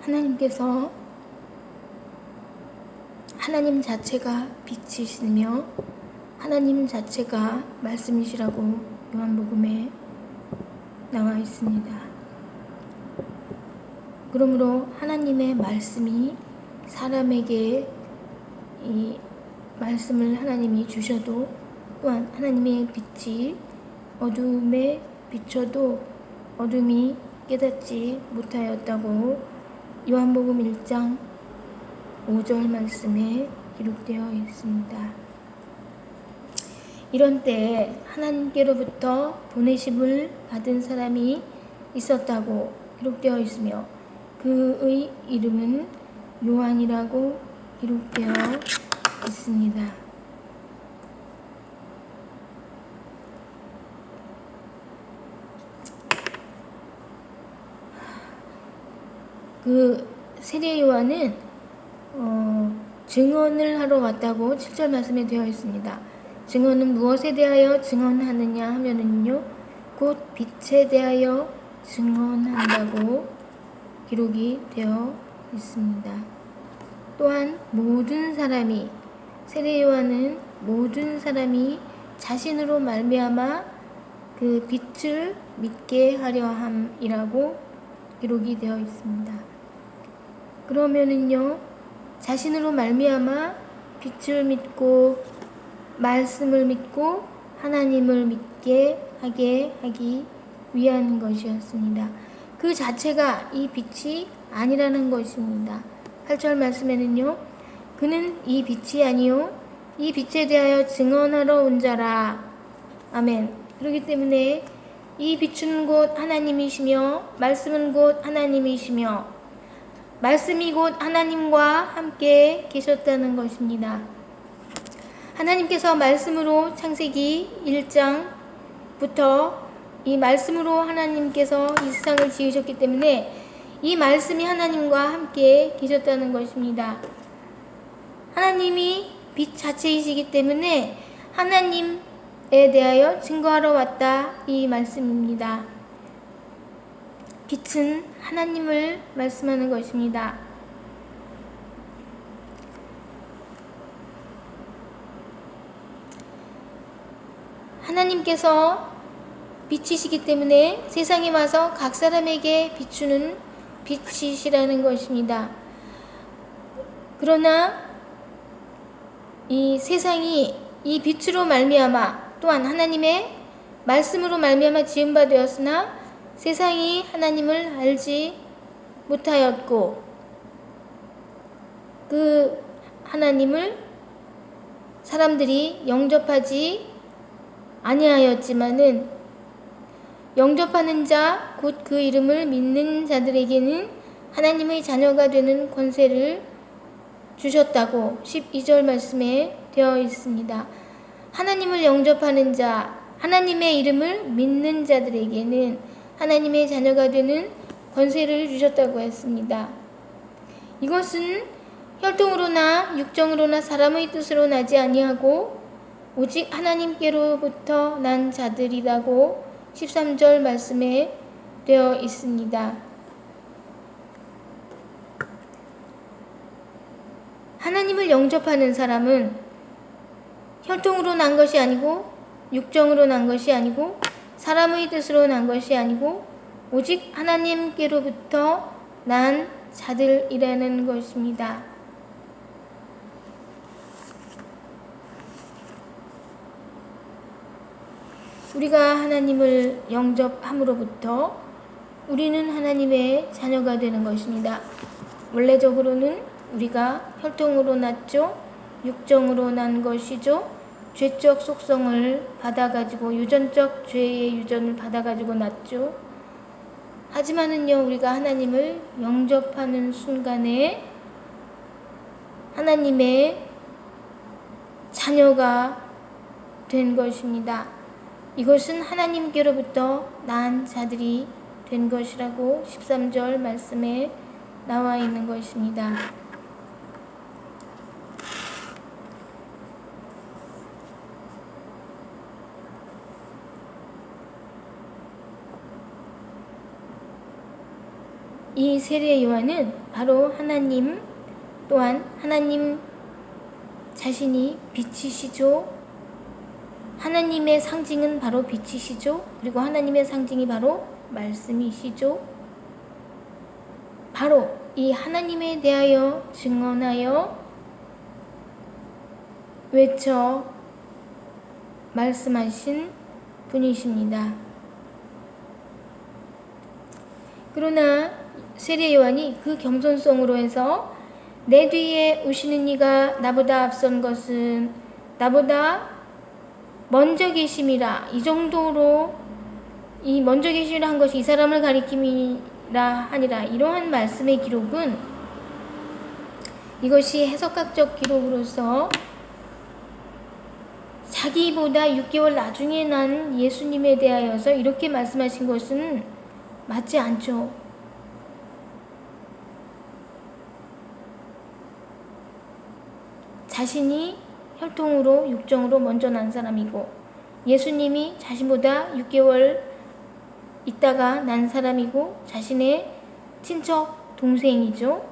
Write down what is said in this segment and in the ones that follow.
하나님께서 하나님 자체가 빛이시며 하나님 자체가 말씀이시라고 요한복음에 나와 있습니다. 그러므로 하나님의 말씀이 사람에게 이 말씀을 하나님이 주셔도 또한 하나님의 빛이 어둠에 비춰도 어둠이 깨닫지 못하였다고 요한복음 1장 5절 말씀에 기록되어 있습니다. 이런 때에 하나님께로부터 보내심을 받은 사람이 있었다고 기록되어 있으며 그의 이름은 요한이라고 기록되어 있습니다. 그 세례 요한은 증언을 하러 왔다고 7절 말씀에 되어 있습니다. 증언은 무엇에 대하여 증언하느냐 하면은요, 곧 빛에 대하여 증언한다고 기록이 되어 있습니다. 또한 모든 사람이, 세례 요한은 모든 사람이 자신으로 말미암아 그 빛을 믿게 하려 함이라고 기록이 되어 있습니다. 그러면은요, 자신으로 말미암아 빛을 믿고 말씀을 믿고 하나님을 믿게 하게 하기 위한 것이었습니다. 그 자체가 이 빛이 아니라는 것입니다. 8절 말씀에는요, 그는 이 빛이 아니요 이 빛에 대하여 증언하러 온 자라. 아멘. 그렇기 때문에 이 빛은 곧 하나님이시며 말씀은 곧 하나님이시며 말씀이 곧 하나님과 함께 계셨다는 것입니다. 하나님께서 말씀으로 창세기 1장부터 이 말씀으로 하나님께서 이 세상을 지으셨기 때문에 이 말씀이 하나님과 함께 계셨다는 것입니다. 하나님이 빛 자체이시기 때문에 하나님에 대하여 증거하러 왔다 이 말씀입니다. 빛은 하나님을 말씀하는 것입니다. 하나님께서 빛이시기 때문에 세상에 와서 각 사람에게 비추는 빛이시라는 것입니다. 그러나 이 세상이 이 빛으로 말미암아 또한 하나님의 말씀으로 말미암아 지은 바 되었으나 세상이 하나님을 알지 못하였고 그 하나님을 사람들이 영접하지 아니하였지만은 영접하는 자 곧 그 이름을 믿는 자들에게는 하나님의 자녀가 되는 권세를 주셨다고 12절 말씀에 되어 있습니다. 하나님을 영접하는 자, 하나님의 이름을 믿는 자들에게는 하나님의 자녀가 되는 권세를 주셨다고 했습니다. 이것은 혈통으로나 육정으로나 사람의 뜻으로 나지 아니하고 오직 하나님께로부터 난 자들이라고 13절 말씀에 되어 있습니다. 하나님을 영접하는 사람은 혈통으로 난 것이 아니고 육정으로 난 것이 아니고 사람의 뜻으로 난 것이 아니고 오직 하나님께로부터 난 자들이라는 것입니다. 우리가 하나님을 영접함으로부터 우리는 하나님의 자녀가 되는 것입니다. 원래적으로는 우리가 혈통으로 났죠. 육정으로 난 것이죠. 죄적 속성을 받아가지고 유전적 죄의 유전을 받아가지고 났죠. 하지만은요, 우리가 하나님을 영접하는 순간에 하나님의 자녀가 된 것입니다. 이것은 하나님께로부터 난 자들이 된 것이라고 13절 말씀에 나와 있는 것입니다. 이 세례 요한은 바로 하나님, 또한 하나님 자신이 빛이시죠. 하나님의 상징은 바로 빛이시죠. 그리고 하나님의 상징이 바로 말씀이시죠. 바로 이 하나님에 대하여 증언하여 외쳐 말씀하신 분이십니다. 그러나 세례 요한이 그 겸손성으로 해서 내 뒤에 오시는 이가 나보다 앞선 것은 나보다 먼저 계심이라, 이 정도로 이 먼저 계심이라 한 것이 이 사람을 가리킴이라 하니라, 이러한 말씀의 기록은 이것이 해석학적 기록으로서 자기보다 6개월 나중에 난 예수님에 대하여서 이렇게 말씀하신 것은 맞지 않죠. 자신이 혈통으로 육정으로 먼저 난 사람이고 예수님이 자신보다 6개월 있다가 난 사람이고 자신의 친척 동생이죠.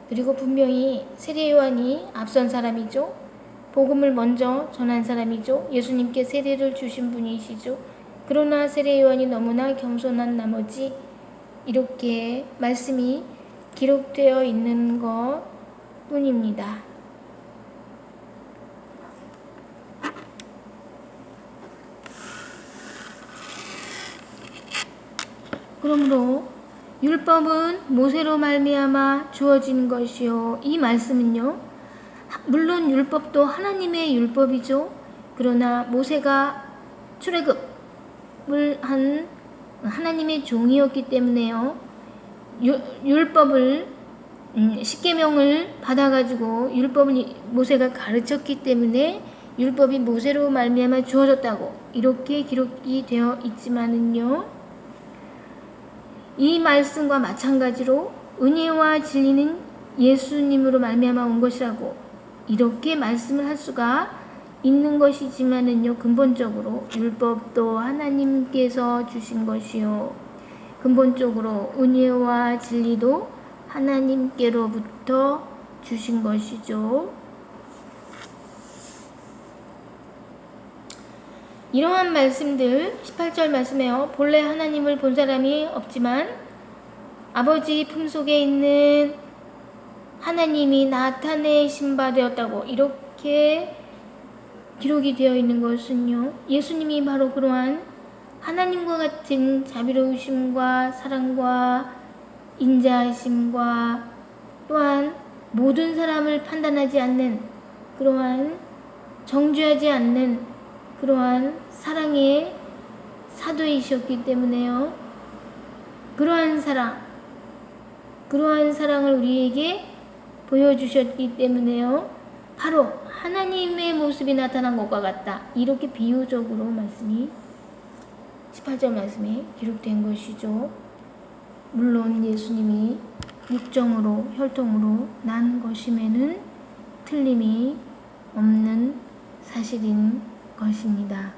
그리고 분명히 세례 요한이 앞선 사람이죠. 복음을 먼저 전한 사람이죠. 예수님께 세례를 주신 분이시죠. 그러나 세례 요한이 너무나 겸손한 나머지 이렇게 말씀이 기록되어 있는 것 뿐입니다. 그러므로 율법은 모세로 말미암아 주어진 것이요. 이 말씀은요, 물론 율법도 하나님의 율법이죠. 그러나 모세가 출애굽을 한 하나님의 종이었기 때문에요, 율법을 10계명을 받아가지고 율법을 모세가 가르쳤기 때문에 율법이 모세로 말미암아 주어졌다고 이렇게 기록이 되어 있지만은요, 이 말씀과 마찬가지로 은혜와 진리는 예수님으로 말미암아 온 것이라고 이렇게 말씀을 할 수가 있는 것이지만은요, 근본적으로 율법도 하나님께서 주신 것이요, 근본적으로 은혜와 진리도 하나님께로부터 주신 것이죠. 이러한 말씀들 18절 말씀에요, 본래 하나님을 본 사람이 없지만 아버지 품속에 있는 하나님이 나타내신 바 되었다고 이렇게 기록이 되어 있는 것은요, 예수님이 바로 그러한 하나님과 같은 자비로우심과 사랑과 인자하심과 또한 모든 사람을 판단하지 않는 그러한 정죄하지 않는 그러한 사랑의 사도이셨기 때문에요, 그러한 사랑을 우리에게 보여주셨기 때문에요, 바로 하나님의 모습이 나타난 것과 같다, 이렇게 비유적으로 말씀이 18절 말씀에 기록된 것이죠. 물론 예수님이 육정으로 혈통으로 난 것임에는 틀림이 없는 사실인 것입니다.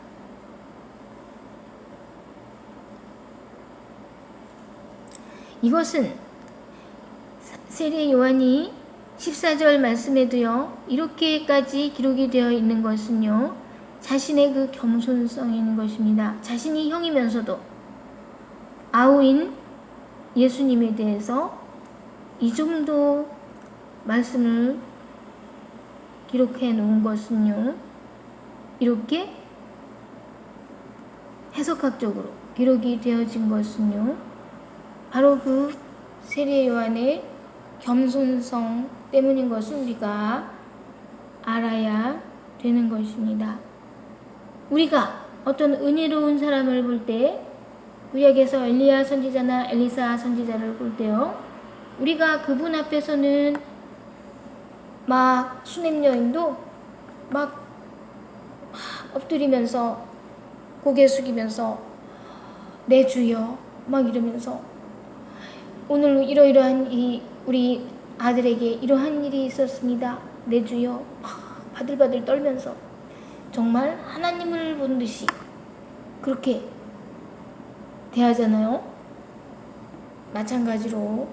이것은 세례 요한이 14절 말씀에도요, 이렇게까지 기록이 되어 있는 것은요, 자신의 그 겸손성인 것입니다. 자신이 형이면서도 아우인 예수님에 대해서 이 정도 말씀을 기록해 놓은 것은요, 이렇게 해석학적으로 기록이 되어진 것은요, 바로 그 세례 요한의 겸손성 때문인 것을 우리가 알아야 되는 것입니다. 우리가 어떤 은혜로운 사람을 볼 때, 구약에서 엘리야 선지자나 엘리사 선지자를 볼 때요, 우리가 그분 앞에서는 막 수냄 여인도 막 엎드리면서 고개 숙이면서 내 주여 막 이러면서 오늘 이러이러한 우리 아들에게 이러한 일이 있었습니다, 내 주여 막 바들바들 떨면서 정말 하나님을 본 듯이 그렇게 대하잖아요. 마찬가지로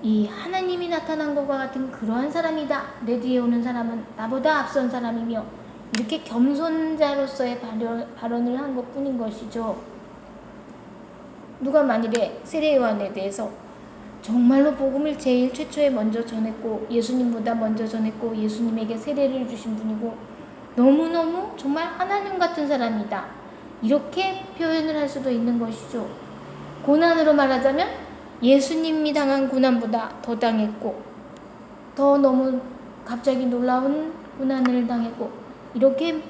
이 하나님이 나타난 것과 같은 그러한 사람이다. 내 뒤에 오는 사람은 나보다 앞선 사람이며 이렇게 겸손자로서의 발언을 한 것뿐인 것이죠. 누가 만일에 세례 요한에 대해서 정말로 복음을 제일 최초에 먼저 전했고 예수님보다 먼저 전했고 예수님에게 세례를 주신 분이고 너무너무 정말 하나님 같은 사람이다. 이렇게 표현을 할 수도 있는 것이죠. 고난으로 말하자면 예수님이 당한 고난보다 더 당했고 더 너무 갑자기 놀라운 고난을 당했고 이렇게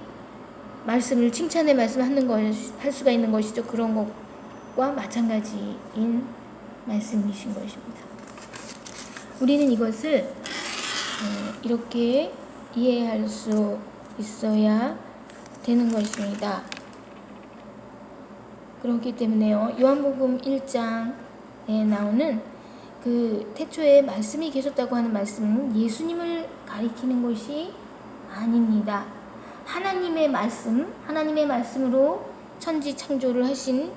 말씀을 칭찬의 말씀을 할 수가 있는 것이죠. 그런 것과 마찬가지인 말씀이신 것입니다. 우리는 이것을 이렇게 이해할 수 있어야 되는 것입니다. 그렇기 때문에요. 요한복음 1장에 나오는 그 태초에 말씀이 계셨다고 하는 말씀은 예수님을 가리키는 것이 아닙니다. 하나님의 말씀으로 천지 창조를 하신